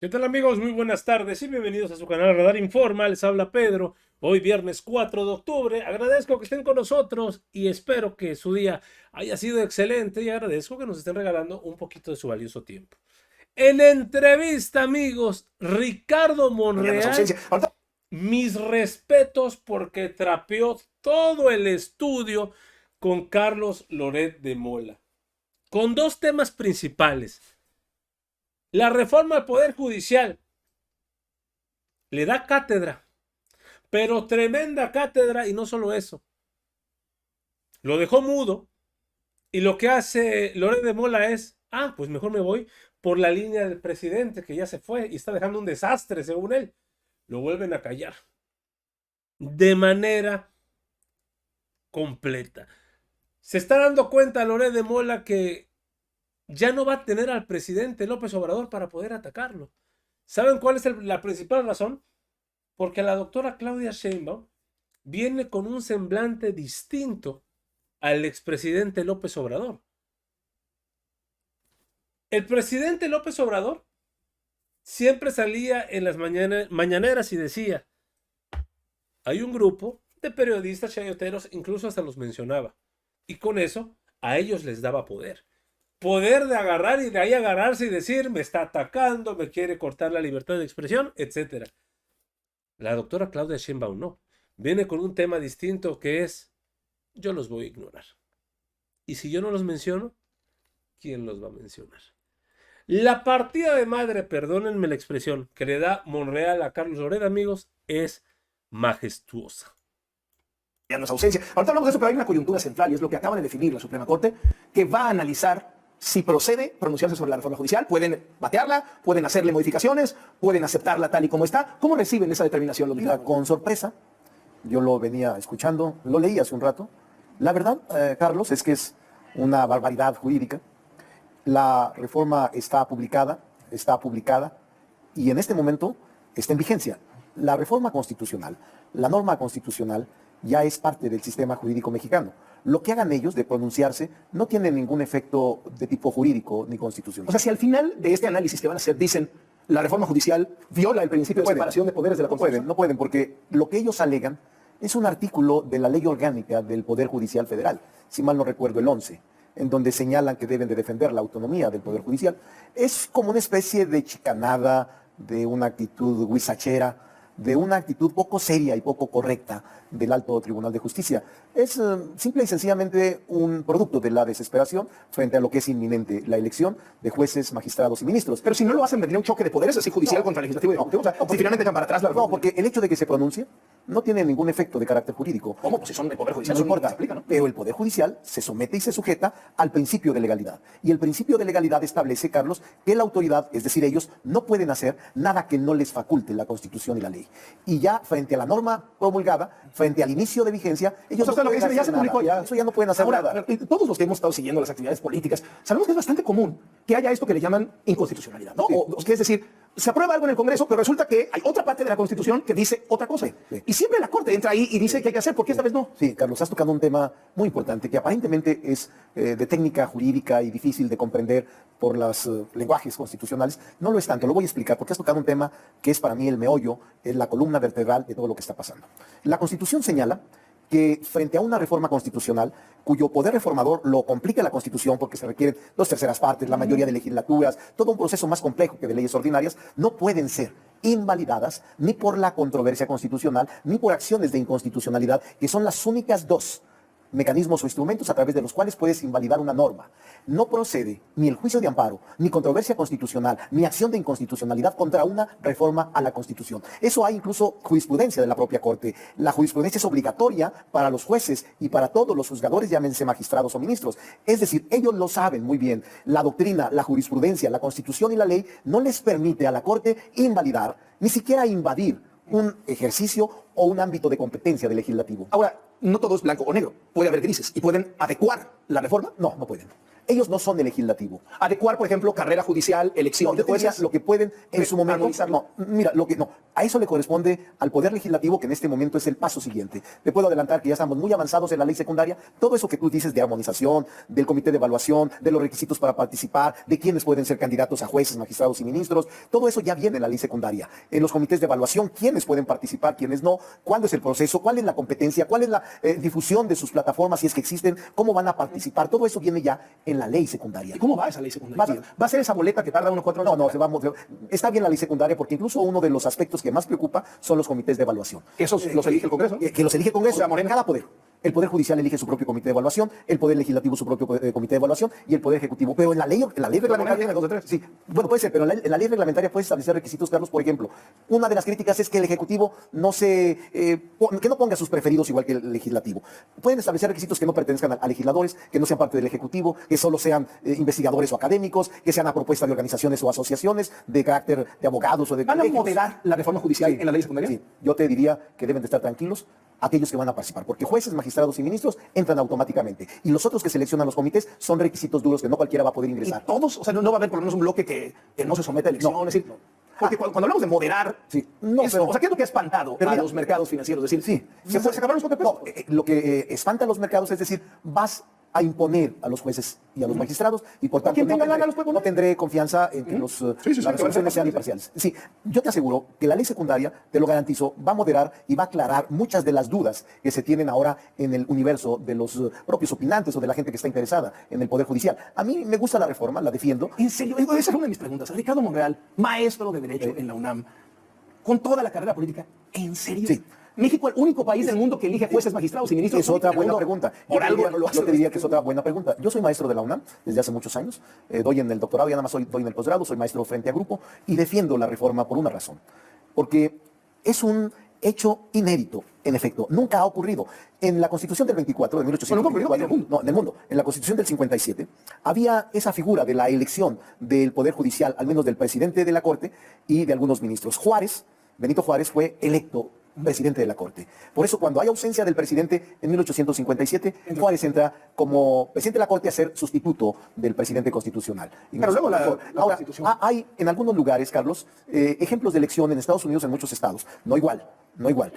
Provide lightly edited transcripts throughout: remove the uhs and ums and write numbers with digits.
¿Qué tal amigos? Muy buenas tardes y bienvenidos a su canal Radar Informa. Les habla Pedro. Hoy viernes 4 de octubre. Agradezco que estén con nosotros y espero que su día haya sido excelente y agradezco que nos estén regalando un poquito de su valioso tiempo. En entrevista, amigos, Ricardo Monreal, mis respetos porque trapeó todo el estudio con Carlos Loret de Mola, con dos temas principales. La reforma al Poder Judicial le da cátedra, pero tremenda cátedra, y no solo eso, lo dejó mudo, y lo que hace Loret de Mola es, pues mejor me voy por la línea del presidente que ya se fue y está dejando un desastre según él. Lo vuelven a callar de manera completa. Se está dando cuenta Loret de Mola que ya no va a tener al presidente López Obrador para poder atacarlo. ¿Saben cuál es la principal razón? Porque la doctora Claudia Sheinbaum viene con un semblante distinto al expresidente López Obrador. El presidente López Obrador siempre salía en las mañaneras y decía, hay un grupo de periodistas chayoteros, incluso hasta los mencionaba, y con eso a ellos les daba poder. Poder de agarrar y de ahí agarrarse y decir, me está atacando, me quiere cortar la libertad de expresión, etc. La doctora Claudia Sheinbaum no. Viene con un tema distinto que es, yo los voy a ignorar. Y si yo no los menciono, ¿quién los va a mencionar? La partida de madre, perdónenme la expresión, que le da Monreal a Carlos Loret, amigos, es majestuosa. Ya no es ausencia. Ahorita hablamos de eso, pero hay una coyuntura central y es lo que acaba de definir la Suprema Corte, que va a analizar si procede pronunciarse sobre la reforma judicial. Pueden batearla, pueden hacerle modificaciones, pueden aceptarla tal y como está. ¿Cómo reciben esa determinación los militares? Con sorpresa, yo lo venía escuchando, lo leí hace un rato. La verdad, Carlos, es que es una barbaridad jurídica. La reforma está publicada y en este momento está en vigencia. La reforma constitucional, la norma constitucional ya es parte del sistema jurídico mexicano. Lo que hagan ellos de pronunciarse no tiene ningún efecto de tipo jurídico ni constitucional. O sea, si al final de este análisis que van a hacer dicen la reforma judicial viola el principio de separación de poderes de la Constitución. No pueden, porque lo que ellos alegan es un artículo de la Ley Orgánica del Poder Judicial Federal, si mal no recuerdo el 11, en donde señalan que deben de defender la autonomía del Poder Judicial. Es como una especie de chicanada, de una actitud huizachera, de una actitud poco seria y poco correcta del Alto Tribunal de Justicia. Es simple y sencillamente un producto de la desesperación frente a lo que es inminente, la elección de jueces, magistrados y ministros. Pero si no lo hacen, vendría un choque de poderes así judicial contra legislativo y ejecutivo. O sea, si finalmente echan para atrás la reforma. No, porque el hecho de que se pronuncie no tiene ningún efecto de carácter jurídico. ¿Cómo? Pues si son de Poder Judicial, No importa, explica, ¿no? pero el Poder Judicial se somete y se sujeta al principio de legalidad. Y el principio de legalidad establece, Carlos, que la autoridad, es decir, ellos, no pueden hacer nada que no les faculte la Constitución y la ley. Y ya frente a la norma promulgada, frente al inicio de vigencia, ellos O sea, no lo que pueden dice, ya hacer se publicó, nada. Eso ya no pueden hacer Ahora, nada. todos los que hemos estado siguiendo las actividades políticas, sabemos que es bastante común que haya esto que le llaman inconstitucionalidad, ¿no? Sí. O que es decir, se aprueba algo en el Congreso, pero resulta que hay otra parte de la Constitución que dice otra cosa. Sí. Y siempre la Corte entra ahí y dice que hay que hacer, ¿por qué esta vez no? Sí, Carlos, has tocado un tema muy importante que aparentemente es de técnica jurídica y difícil de comprender por los lenguajes constitucionales. No lo es tanto, lo voy a explicar porque has tocado un tema que es para mí el meollo, es la columna vertebral de todo lo que está pasando. La Constitución señala que frente a una reforma constitucional cuyo poder reformador lo complica la Constitución porque se requieren 2/3 partes, la mayoría de legislaturas, todo un proceso más complejo que de leyes ordinarias, no pueden ser invalidadas ni por la controversia constitucional ni por acciones de inconstitucionalidad, que son las únicas dos mecanismos o instrumentos a través de los cuales puedes invalidar una norma. No procede ni el juicio de amparo, ni controversia constitucional, ni acción de inconstitucionalidad contra una reforma a la Constitución. Eso hay incluso jurisprudencia de la propia Corte. La jurisprudencia es obligatoria para los jueces y para todos los juzgadores, llámense magistrados o ministros. Es decir, ellos lo saben muy bien. La doctrina, la jurisprudencia, la Constitución y la ley no les permite a la Corte invalidar, ni siquiera invadir un ejercicio o un ámbito de competencia del legislativo. Ahora, no todo es blanco o negro, puede haber grises y pueden adecuar la reforma. No, no pueden. Ellos no son el legislativo. Adecuar, por ejemplo, carrera judicial, elección No, yo de te diría jueces. lo que pueden en su momento. armonizarlo. No, mira, a eso le corresponde al Poder Legislativo, que en este momento es el paso siguiente. Te puedo adelantar que ya estamos muy avanzados en la ley secundaria. Todo eso que tú dices de armonización, del comité de evaluación, de los requisitos para participar, de quiénes pueden ser candidatos a jueces, magistrados y ministros, todo eso ya viene en la ley secundaria. En los comités de evaluación, quiénes pueden participar, quiénes no, cuándo es el proceso, cuál es la competencia, cuál es la difusión de sus plataformas, si es que existen, cómo van a participar. Todo eso viene ya en la ley secundaria. ¿Y cómo va esa ley secundaria? ¿Va a ser esa boleta que tarda unos 4 años? Está bien la ley secundaria porque incluso uno de los aspectos que más preocupa son los comités de evaluación. ¿Esos los elige el Congreso? Que los elige el Congreso, O sea, Morena. cada poder. El Poder Judicial elige su propio comité de evaluación, el Poder Legislativo su propio comité de evaluación y el Poder Ejecutivo. Pero en la ley reglamentaria... tiene 2 de 3. Sí, bueno, puede ser, pero en la ley reglamentaria puede establecer requisitos, Carlos. Por ejemplo, una de las críticas es que el Ejecutivo que no ponga sus preferidos igual que el Legislativo. Pueden establecer requisitos que no pertenezcan a legisladores, que no sean parte del Ejecutivo, que solo sean investigadores o académicos, que sean a propuesta de organizaciones o asociaciones de carácter de abogados o de ¿Van a colegios. moderar la reforma judicial en la ley secundaria? Sí, yo te diría que deben de estar tranquilos aquellos que van a participar, porque jueces, magistrados y ministros entran automáticamente. Y los otros que seleccionan los comités son requisitos duros que no cualquiera va a poder Y ingresar. todos, o sea, no va a haber por lo menos un bloque que no se someta a elección. No. Es decir, porque cuando hablamos de moderar, Sí. No, eso, pero- o sea, ¿qué es lo que ha espantado Pero a mira, los mercados financieros? Es decir, Sí, se acabaron los contrapesos. No, lo que espanta a los mercados es decir, vas a imponer a los jueces y a los magistrados y por tanto quien tenga lana los puede poner. no tendré confianza en que Sí, las sí, que van a ser resoluciones sean imparciales. Sí, yo te aseguro que la ley secundaria, te lo garantizo, va a moderar y va a aclarar muchas de las dudas que se tienen ahora en el universo de los propios opinantes o de la gente que está interesada en el Poder Judicial. A mí me gusta la reforma, la defiendo. En serio, esa es una de mis preguntas. Ricardo Monreal, maestro de Derecho en la UNAM, con toda la carrera política, ¿en serio? Sí. México, el único país del mundo que elige jueces, magistrados y ministros. Es otra buena Segundo, pregunta. Por algo no lo hace. Yo te diría que es otra buena pregunta. Yo soy maestro de la UNAM desde hace muchos años. Doy en el doctorado y nada más doy en el posgrado. Soy maestro frente a grupo y defiendo la reforma por una razón. Porque es un hecho inédito, en efecto. Nunca ha ocurrido. En la Constitución del 24, de 1824, no, en el mundo, en la Constitución del 57, había esa figura de la elección del Poder Judicial, al menos del presidente de la Corte y de algunos ministros. Benito Juárez fue electo presidente de la Corte. Por eso, cuando hay ausencia del presidente en 1857, Juárez entra como presidente de la Corte a ser sustituto del presidente constitucional. Pero luego la Ahora, Constitución. hay en algunos lugares, Carlos, ejemplos de elección en Estados Unidos, en muchos estados. No igual.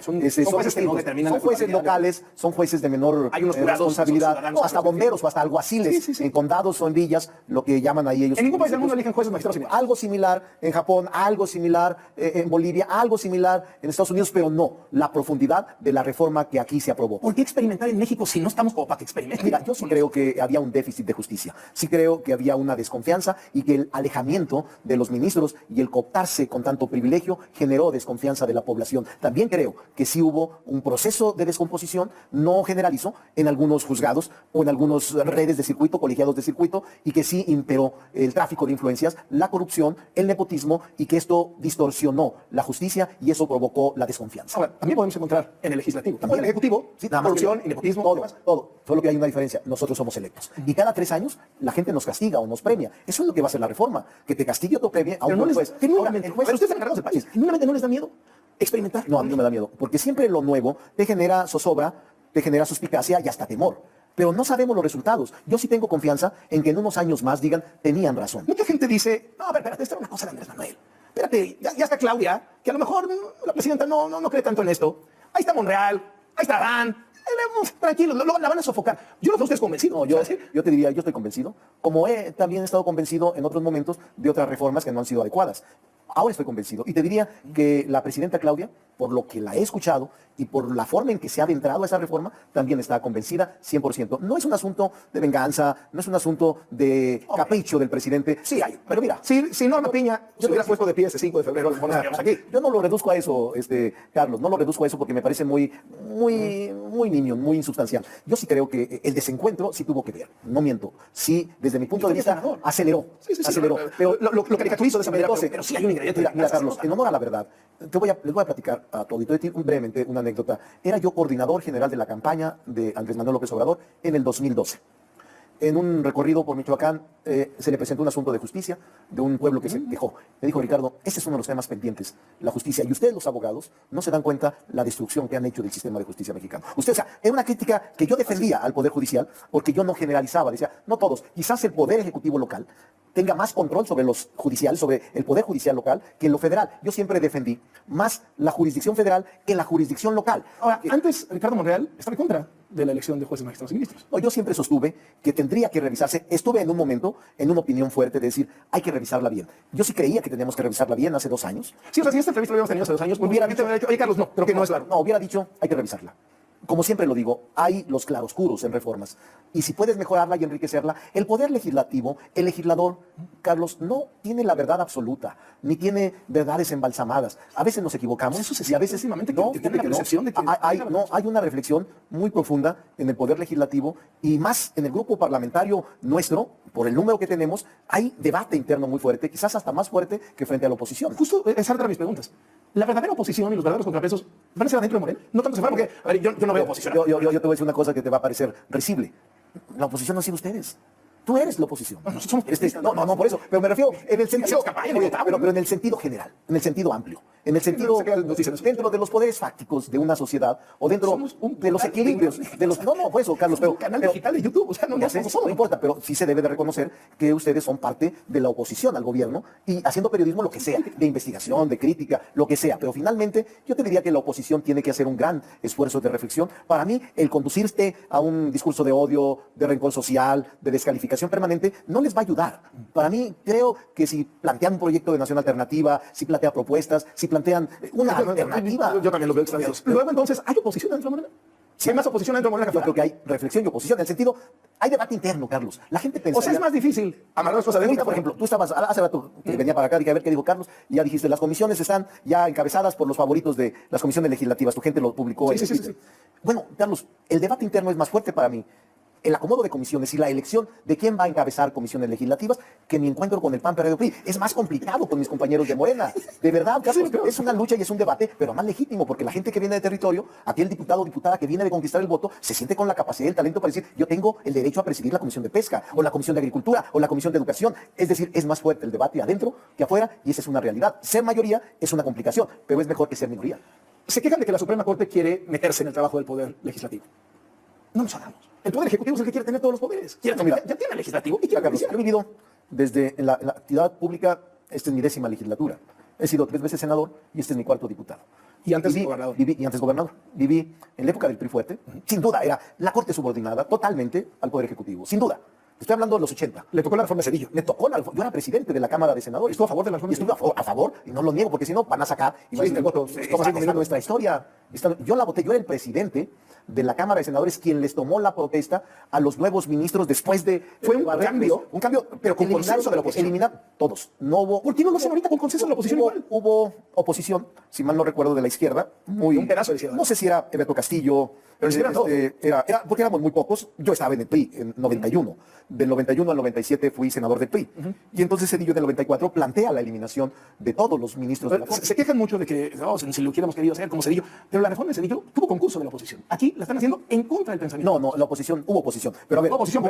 Son jueces que no distintos. determinan Son la jueces pluralidad. locales, son jueces de menor Hay unos jurados, responsabilidad, son ciudadanos, hasta bomberos o hasta alguaciles, Sí. en condados o en villas, lo que llaman ahí ellos. En ningún país del mundo eligen jueces, magistrados y ministros. Algo similar en Japón, algo similar en Bolivia, algo similar en Estados Unidos, pero no la profundidad de la reforma que aquí se aprobó. ¿Por qué experimentar en México si no estamos como para que experimenten? Mira, yo sí creo que había un déficit de justicia. Sí creo que había una desconfianza y que el alejamiento de los ministros y el cooptarse con tanto privilegio generó desconfianza de la población. También creo que sí hubo un proceso de descomposición, no generalizó, en algunos juzgados o en algunas redes de circuito, colegiados de circuito, y que sí imperó el tráfico de influencias, la corrupción, el nepotismo, y que esto distorsionó la justicia y eso provocó la desconfianza. Ahora, también podemos encontrar en el legislativo, También en el ejecutivo, sí, nada más corrupción que- y nepotismo. todo, demás. todo. Solo que hay una diferencia. Nosotros somos electos. Y cada 3 años la gente nos castiga o nos premia. Eso es lo que va a hacer la reforma. Que te castigue o te premie a Pero un no buen les, juez. genuinamente, Ahora, el juez- pero ustedes están encargados del país. Genuinamente no les da miedo experimentar. No, a mí no me da miedo. Porque siempre lo nuevo te genera zozobra, te genera suspicacia y hasta temor. Pero no sabemos los resultados. Yo sí tengo confianza en que en unos años más digan, tenían razón. Mucha gente dice, no, a ver, espérate, esta era una cosa de Andrés Manuel. Espérate, ya está Claudia, que a lo mejor la presidenta no cree tanto en esto. Ahí está Monreal, ahí está Adán. Tranquilo, la van a sofocar. Yo no sé ustedes convencidos. No, yo te diría, yo estoy convencido, como he también estado convencido en otros momentos de otras reformas que no han sido adecuadas. Ahora estoy convencido. Y te diría que la presidenta Claudia, por lo que la he escuchado y por la forma en que se ha adentrado a esa reforma, también está convencida 100%. No es un asunto de venganza, no es un asunto de capricho del presidente. Sí hay, pero mira, si Norma Piña se hubiera puesto de pie ese 5 de febrero, lo estaríamos aquí. Yo no lo reduzco a eso, Carlos, no lo reduzco a eso porque me parece muy niño, muy insubstancial. Yo sí creo que el desencuentro sí tuvo que ver, no miento. Sí, desde mi punto de vista, ganador. aceleró. Sí, aceleró. Pero lo caricaturizo de esa manera, Entonces, pero sí hay un ingrediente. Mira, Carlos, en honor a la verdad, les voy a platicar a tu auditorio brevemente una anécdota. Era yo coordinador general de la campaña de Andrés Manuel López Obrador en el 2012. En un recorrido por Michoacán, se le presentó un asunto de justicia de un pueblo que se quejó. Me dijo, Ricardo, este es uno de los temas pendientes, la justicia. Y ustedes, los abogados, no se dan cuenta la destrucción que han hecho del sistema de justicia mexicano. Usted, o sea, era una crítica que yo defendía al Poder Judicial porque yo no generalizaba. Decía, no todos. Quizás el Poder Ejecutivo local tenga más control sobre los judiciales, sobre el Poder Judicial local, que en lo federal. Yo siempre defendí más la jurisdicción federal que la jurisdicción local. Ahora, antes Ricardo Monreal estaba en contra de la elección de jueces, magistrados y ministros. No, yo siempre sostuve que tendría que revisarse. Estuve en un momento en una opinión fuerte de decir, hay que revisarla bien. Yo sí creía que teníamos que revisarla bien hace 2 años. Sí, o sea, si esta entrevista lo habíamos tenido hace 2 años, Hubiera dicho, dicho, oye, Carlos, no, creo que no es claro. No, hubiera dicho, hay que revisarla. Como siempre lo digo, hay los claroscuros en reformas. Y si puedes mejorarla y enriquecerla, el poder legislativo, el legislador, Carlos, no tiene la verdad absoluta, ni tiene verdades embalsamadas. A veces nos equivocamos. Eso se y a veces siente no, que tiene la fíjate que percepción de que... hay una reflexión muy profunda en el poder legislativo y más en el grupo parlamentario nuestro, por el número que tenemos, hay debate interno muy fuerte, quizás hasta más fuerte que frente a la oposición. Justo esa era mis preguntas. La verdadera oposición y los verdaderos contrapesos van a ser adentro de Morena. No tanto se van porque, a ver, yo no veo oposición. Yo te voy a decir una cosa que te va a parecer risible. La oposición no han sido ustedes. Tú eres la oposición. No, por eso. Pero me refiero en el sentido, pero en el sentido general, en el sentido amplio, en el sentido dentro de los poderes fácticos de una sociedad o dentro de los equilibrios de los. No, por eso, Carlos. Pero canal digital de YouTube, o sea, no importa, pero sí se debe de reconocer que ustedes son parte de la oposición al gobierno y haciendo periodismo lo que sea, de investigación, de crítica, lo que sea. Pero finalmente, yo te diría que la oposición tiene que hacer un gran esfuerzo de reflexión. Para mí, el conducirte a un discurso de odio, de rencor social, de descalificación permanente, no les va a ayudar. Para mí, creo que si plantean un proyecto de nación alternativa, si plantean propuestas, si plantean una alternativa. Yo también lo veo extraviados. Luego, entonces, ¿hay oposición dentro de Morena? Si hay más oposición dentro de Morena que yo creo que hay reflexión y oposición. En el sentido, hay debate interno, Carlos. La gente pensaría... O sea, es más difícil amarrar las cosas adentro. Por ejemplo, tú estabas hace rato que venía para acá, dije a ver qué dijo Carlos, y ya dijiste, las comisiones están ya encabezadas por los favoritos de las comisiones legislativas. Tu gente lo publicó. Sí. Bueno, Carlos, el debate interno es más fuerte para mí. El acomodo de comisiones y la elección de quién va a encabezar comisiones legislativas que mi encuentro con el PAN, PRD, PRI. Es más complicado con mis compañeros de Morena. De verdad, Carlos, es una lucha y es un debate, pero más legítimo, porque la gente que viene de territorio, aquel diputado o diputada que viene de conquistar el voto, se siente con la capacidad y el talento para decir, yo tengo el derecho a presidir la Comisión de Pesca, o la Comisión de Agricultura, o la Comisión de Educación. Es decir, es más fuerte el debate adentro que afuera, y esa es una realidad. Ser mayoría es una complicación, pero es mejor que ser minoría. Se quejan de que la Suprema Corte quiere meterse en el trabajo del Poder Legislativo. No nos hagamos. El Poder Ejecutivo es el que quiere tener todos los poderes. Ya tiene el Legislativo y quiere Carlos, he vivido desde en la actividad pública, esta es mi 10ª legislatura. He sido 3 veces senador y este es mi 4º diputado. Y antes gobernador. Gobernador. Viví en la época del PRI fuerte. Sin duda, era la Corte subordinada totalmente al Poder Ejecutivo. Sin duda. Estoy hablando de los 80. Le tocó la reforma de Cedillo. Me tocó yo era presidente de la Cámara de Senadores. ¿Estuvo a favor de la reforma? Estuve a favor, y no lo niego, porque si no van a sacar y van a decir, ¿cómo se nuestra historia? Yo la voté, yo era el presidente de la Cámara de Senadores quien les tomó la protesta a los nuevos ministros después de... Fue un cambio, pero con consenso de la oposición. Eliminar todos. No hubo... ¿Por qué no lo hacen ahorita con consenso de la oposición igual? Hubo oposición, si mal no recuerdo, de la izquierda. Un pedazo de izquierda. No sé si era Alberto Castillo, pero era porque éramos muy pocos. Yo estaba en el PRI en 91. Del 91 al 97 fui senador del PRI. Y entonces Cedillo del 94 plantea la eliminación de todos los ministros de la Corte. Se quejan mucho de que si lo hubiéramos querido hacer como Cedillo, pero la reforma de Cedillo tuvo concurso de la oposición. Aquí la están haciendo en contra del pensamiento. No, la oposición, hubo oposición. Pero a ver, hubo oposición.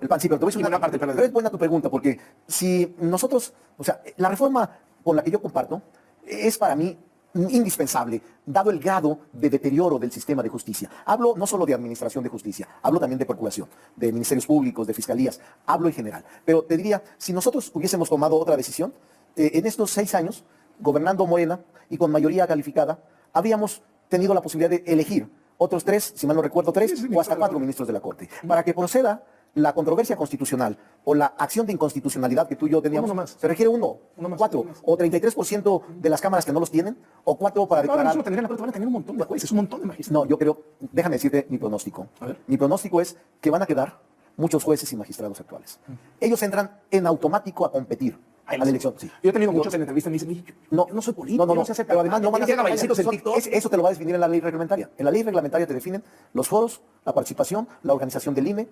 El PAN, sí, pero te voy a decir una parte. Pero es buena tu pregunta, porque si nosotros, o sea, la reforma con la que yo comparto es para mí indispensable, dado el grado de deterioro del sistema de justicia. Hablo no solo de administración de justicia, hablo también de procuración, de ministerios públicos, de fiscalías, hablo en general. Pero te diría, si nosotros hubiésemos tomado otra decisión, en estos 6 años, gobernando Morena y con mayoría calificada, habríamos tenido la posibilidad de elegir otros 3, si mal no recuerdo, 3 o hasta 4 ministros de la Corte, para que proceda la controversia constitucional o la acción de inconstitucionalidad que tú y yo teníamos. Uno más. Se requiere uno más, 4, o 33% de las cámaras que no los tienen, o 4 para declarar. No tendrían la Corte, van a tener un montón de jueces, un montón de magistrados. No, yo creo, déjame decirte mi pronóstico. A ver. Mi pronóstico es que van a quedar muchos jueces y magistrados actuales. Ellos entran en automático a competir a la elección. Sí. Yo he tenido muchos en entrevistas y me dicen, yo no soy político, no sé hacer, pero además no van a ser bailecitos en TikTok. Eso te lo va a definir en la ley reglamentaria. En la ley reglamentaria te definen los foros, la participación, la organización del INE,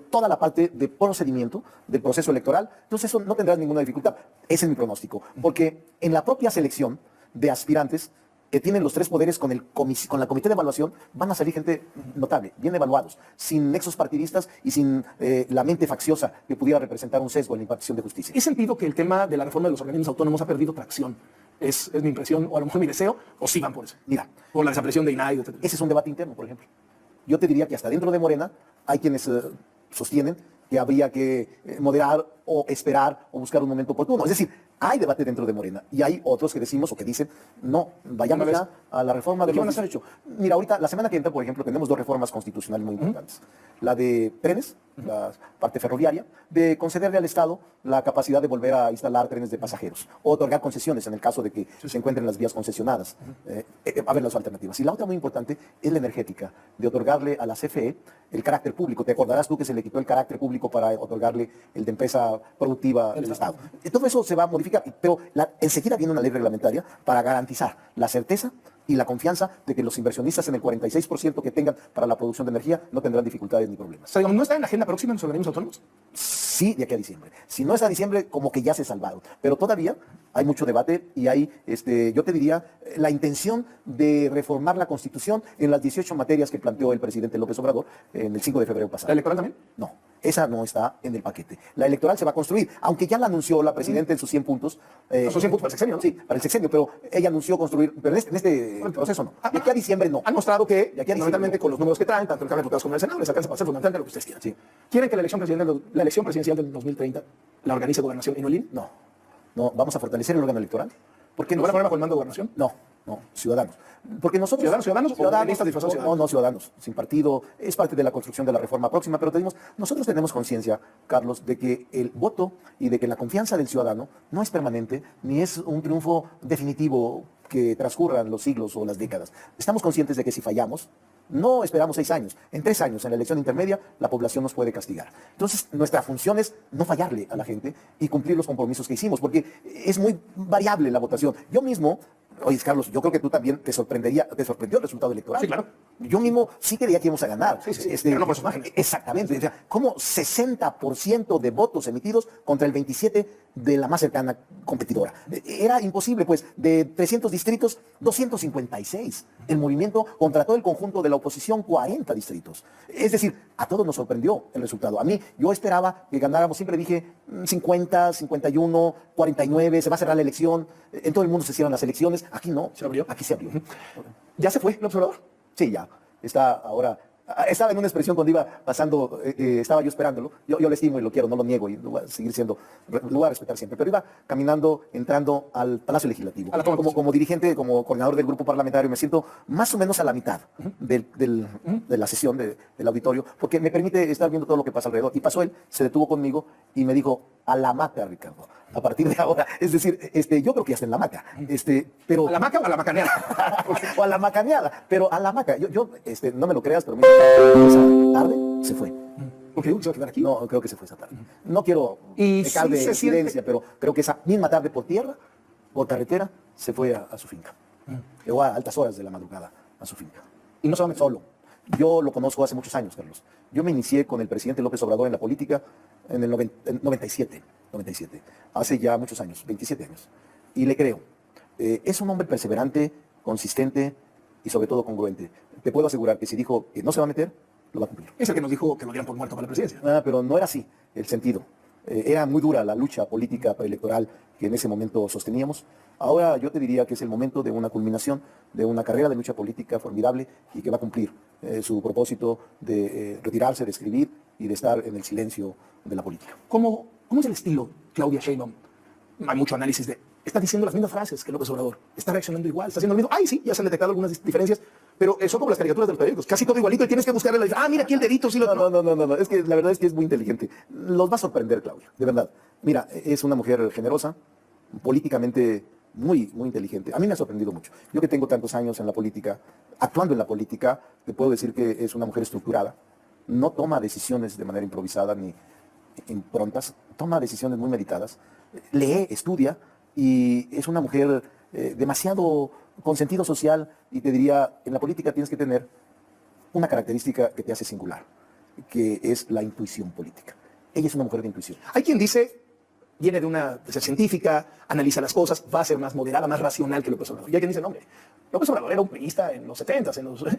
toda la parte de procedimiento del proceso electoral. Entonces eso no tendrás ninguna dificultad. Ese es mi pronóstico. Porque en la propia selección de aspirantes, que tienen los tres poderes con la comité de evaluación, van a salir gente notable, bien evaluados, sin nexos partidistas y sin la mente facciosa que pudiera representar un sesgo en la impartición de justicia. ¿He sentido que el tema de la reforma de los organismos autónomos ha perdido tracción? ¿Es mi impresión o a lo mejor mi deseo? ¿O sí van por eso? Mira, por la desaparición de INAI, etc. ese es un debate interno, por ejemplo. Yo te diría que hasta dentro de Morena hay quienes sostienen que habría que moderar o esperar o buscar un momento oportuno. Es decir, hay debate dentro de Morena y hay otros que decimos o que dicen, no, vayamos ya a la reforma de ¿Qué los van a hacer? 18. Mira, ahorita, la semana que entra, por ejemplo, tenemos dos reformas constitucionales muy importantes. La de trenes, la parte ferroviaria, de concederle al Estado la capacidad de volver a instalar trenes de pasajeros o otorgar concesiones en el caso de que se encuentren las vías concesionadas. A ver las alternativas. Y la otra muy importante es la energética, de otorgarle a la CFE el carácter público. Te acordarás tú que se le quitó el carácter público para otorgarle el de empresa productiva del Estado. Todo eso se va a modificar, pero enseguida viene una ley reglamentaria para garantizar la certeza y la confianza de que los inversionistas en el 46% que tengan para la producción de energía no tendrán dificultades ni problemas. O sea, digamos, ¿no está en la agenda próxima en los organismos autónomos? Sí, de aquí a diciembre. Si no es a diciembre, como que ya se salvaron. Pero todavía hay mucho debate y hay, yo te diría, la intención de reformar la Constitución en las 18 materias que planteó el presidente López Obrador en el 5 de febrero pasado. ¿La electoral también? No, esa no está en el paquete. La electoral se va a construir, aunque ya la anunció la presidenta en sus 100 puntos. Son 100 puntos para el sexenio, ¿no? Sí, para el sexenio, pero ella anunció construir, pero en este proceso no. De aquí a diciembre no. Han mostrado que, De aquí a fundamentalmente, diciembre, con los números que traen, tanto el Cámara de Diputados como el Senado, les alcanza para hacer fundamentalmente lo que ustedes quieran. Sí. ¿Quieren que la elección presidencial del 2030 la organice Gobernación y no el INE? No, no, vamos a fortalecer el órgano electoral. ¿Por qué ¿No van a poner bajo el mando de Gobernación? No, no, ciudadanos. Porque nosotros... ¿Ciudadanos o listas disfrazados no, ciudadanos? no, ciudadanos, sin partido, es parte de la construcción de la reforma próxima, pero nosotros tenemos conciencia, Carlos, de que el voto y de que la confianza del ciudadano no es permanente, ni es un triunfo definitivo que transcurran los siglos o las décadas. Estamos conscientes de que si fallamos, no esperamos 6 años. En 3 años, en la elección intermedia, la población nos puede castigar. Entonces, nuestra función es no fallarle a la gente y cumplir los compromisos que hicimos, porque es muy variable la votación. Yo mismo, oye, Carlos, yo creo que tú también te sorprendió el resultado electoral. Sí, claro. Yo mismo sí creía que íbamos a ganar. Sí, pero no por sus márgenes. Exactamente. O sea, como 60% de votos emitidos contra el 27% de la más cercana competidora. Era imposible, pues, de 300 distritos, 256. El movimiento contra todo el conjunto de la oposición, 40 distritos. Es decir, a todos nos sorprendió el resultado. A mí, yo esperaba que ganáramos, siempre dije 50, 51, 49, se va a cerrar la elección, en todo el mundo se cierran las elecciones. Aquí no. ¿Se abrió? Aquí se abrió. ¿Ya se fue el observador? Sí, ya. Está ahora. Estaba en una expresión cuando iba pasando, estaba yo esperándolo. Yo lo estimo y lo quiero, no lo niego y lo voy a seguir siendo, lo voy a respetar siempre. Pero iba caminando, entrando al Palacio Legislativo. Como dirigente, como coordinador del grupo parlamentario, me siento más o menos a la mitad de la sesión del auditorio, porque me permite estar viendo todo lo que pasa alrededor. Y pasó él, se detuvo conmigo y me dijo, a la hamaca, Ricardo. A partir de ahora, es decir, yo creo que ya está en la hamaca. Pero ¿A la hamaca o a la macanera? o a la macaneada, pero a la hamaca. Yo no me lo creas, pero esa tarde se fue. Porque se va a quedar aquí. No, creo que se fue esa tarde. No quiero Y pecar sí de se siente- evidencia, pero creo que esa misma tarde por tierra, por carretera, se fue a su finca. Llegó a altas horas de la madrugada a su finca. Y no solamente Solo. Yo lo conozco hace muchos años, Carlos. Yo me inicié con el presidente López Obrador en la política en el 97. Hace ya muchos años, 27 años. Y le creo. Es un hombre perseverante, consistente y sobre todo congruente. Te puedo asegurar que si dijo que no se va a meter, lo va a cumplir. es el que nos dijo que lo dieran por muerto para la presidencia. Pero no era así el sentido. Era muy dura la lucha política preelectoral que en ese momento sosteníamos. Ahora yo te diría que es el momento de una culminación de una carrera de lucha política formidable y que va a cumplir su propósito de retirarse, de escribir y de estar en el silencio de la política. ¿Cómo es el estilo, Claudia Sheinbaum? Hay mucho análisis de... Está diciendo las mismas frases que López Obrador. Está reaccionando igual, está haciendo lo mismo. Ay, sí, ya se han detectado algunas diferencias, pero son como las caricaturas de los periódicos. Casi todo igualito y tienes que buscarle la... Ah, mira aquí el dedito, sí lo... No. Es que la verdad es que es muy inteligente. Los va a sorprender, Claudia, de verdad. Mira, es una mujer generosa, políticamente muy inteligente. A mí me ha sorprendido mucho. Yo que tengo tantos años en la política, actuando en la política, te puedo decir que es una mujer estructurada. No toma decisiones de manera improvisada ni improntas, toma decisiones muy meditadas. Lee, estudia y es una mujer demasiado con sentido social y te diría, en la política tienes que tener una característica que te hace singular, que es la intuición política. Ella es una mujer de intuición. Hay quien dice, viene de ser científica, analiza las cosas, va a ser más moderada, más racional que López Obrador. Y hay quien dice, no, hombre, López Obrador era un priista en los 70s,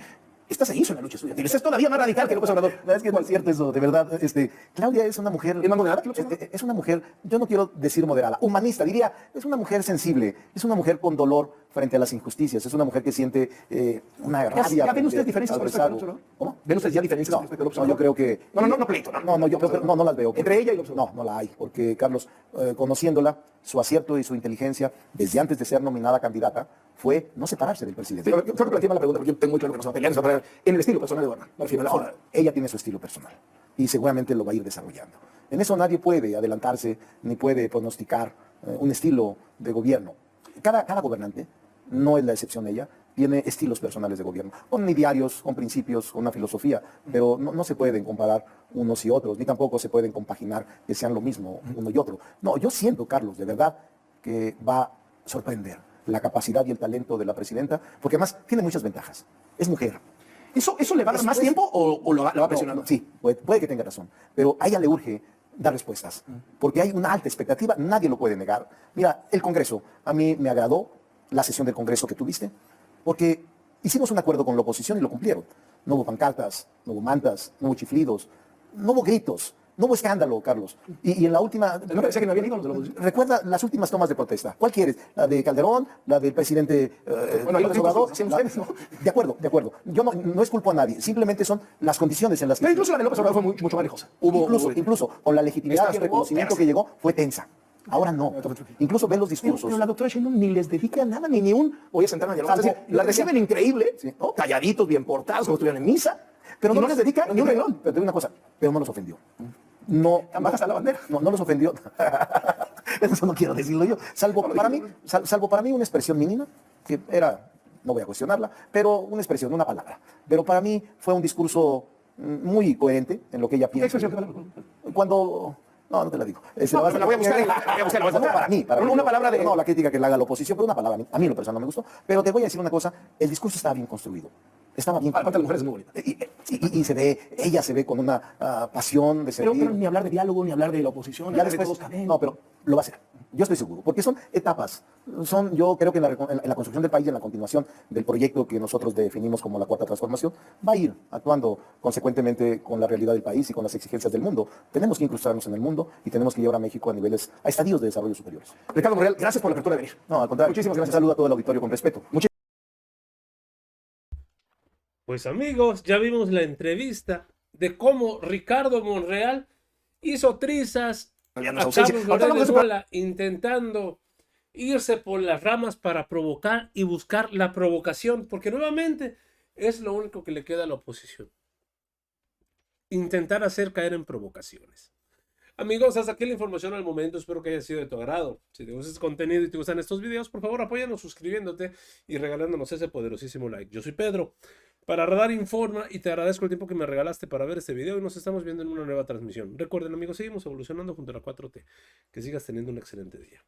esta se hizo en la lucha estudiantil. Es todavía más radical que López Obrador. Es que no es cierto eso, de verdad. Claudia es una mujer... ¿Es más moderada que López Obrador? Es una mujer, yo no quiero decir moderada, humanista, diría, es una mujer sensible, es una mujer con dolor frente a las injusticias, es una mujer que siente una rabia. ¿Ya ven ustedes diferencias con respecto a López Obrador? ¿Cómo? ¿Ven ustedes ya diferencias con respecto a López No, Obrador? yo creo que... No, pleito. No, yo creo que no las veo. ¿Entre ella y López Obrador? No la hay, porque Carlos, conociéndola, su acierto y su inteligencia, desde antes de ser nominada candidata, fue no separarse del presidente. Sí, yo creo que planteé mal la pregunta, porque yo tengo muy claro que no se va a pelear, se va a pelear en el estilo personal de Obama. Me refiero a la Ahora, ella tiene su estilo personal y seguramente lo va a ir desarrollando. En eso nadie puede adelantarse ni puede pronosticar un estilo de gobierno. Cada gobernante, no es la excepción ella, tiene estilos personales de gobierno, con idearios, con principios, con una filosofía, pero no se pueden comparar unos y otros, ni tampoco se pueden compaginar que sean lo mismo uno y otro. No, yo siento, Carlos, de verdad, que va a sorprender la capacidad y el talento de la presidenta, porque además tiene muchas ventajas. Es mujer. ¿Eso le va a dar más tiempo o la va presionando? No, sí, puede que tenga razón, pero a ella le urge dar respuestas, porque hay una alta expectativa, nadie lo puede negar. Mira, el Congreso, a mí me agradó la sesión del Congreso que tuviste, porque hicimos un acuerdo con la oposición y lo cumplieron. No hubo pancartas, no hubo mantas, no hubo chiflidos, no hubo gritos. No hubo escándalo, Carlos. Y en la última... ¿No parecía que no había ni los de la oposición? Recuerda las últimas tomas de protesta. ¿Cuál quieres? ¿La de Calderón? ¿La del presidente Bueno, López Obrador? hacían ustedes, ¿no? De acuerdo. Yo no es culpa a nadie. Simplemente son las condiciones en las que... Pero incluso la de López Obrador fue mucho más rijosa. Incluso con la legitimidad y el reconocimiento que llegó, fue tensa. Ahora no. Incluso ven los discursos. Pero la doctora Sheinbaum ni les dedica nada, ni un... Voy a sentarme a dialogar. Es decir, la reciben increíble, Sí. ¿no? Calladitos, bien portados, como estuvieran en misa, pero no les dedica ni un renglón. Pero te digo una cosa, pero no los ofendió. No, Tan bajas a la bandera. no los ofendió. Eso no quiero decirlo yo. Salvo para mí una expresión mínima, que era, no voy a cuestionarla, pero una expresión, una palabra. Pero para mí fue un discurso muy coherente en lo que ella ¿Qué piensa. expresión? Cuando... No te la digo. No, pero la voy a buscar, la voy a buscar. No, para mí. Una palabra de... No, la crítica que le haga la oposición, pero una palabra. A mí en lo personal no me gustó. Pero te voy a decir una cosa, el discurso estaba bien construido. Estaba bien. Aparte, la mujer es muy bonita. Y ella se ve con una pasión de servir. Pero ni hablar de diálogo, ni hablar de la oposición. Ya después, no, pero lo va a hacer. Yo estoy seguro, porque son etapas. Yo creo que en la construcción del país, en la continuación del proyecto que nosotros definimos como la Cuarta Transformación, va a ir actuando consecuentemente con la realidad del país y con las exigencias del mundo. Tenemos que incrustarnos en el mundo y tenemos que llevar a México a estadios de desarrollo superiores. Ricardo Monreal, gracias por la apertura de venir. No, al contrario. Muchísimas gracias. Un saludo a todo el auditorio con respeto. Pues amigos, ya vimos la entrevista de cómo Ricardo Monreal hizo trizas a Carlos Loret de Mola, intentando irse por las ramas para provocar y buscar la provocación, porque nuevamente es lo único que le queda a la oposición. Intentar hacer caer en provocaciones. Amigos, hasta aquí la información al momento. Espero que haya sido de tu agrado. Si te gusta este contenido y te gustan estos videos, por favor apóyanos suscribiéndote y regalándonos ese poderosísimo like. Yo soy Pedro para Radar Informa y te agradezco el tiempo que me regalaste para ver este video y nos estamos viendo en una nueva transmisión. Recuerden amigos, seguimos evolucionando junto a la 4T. Que sigas teniendo un excelente día.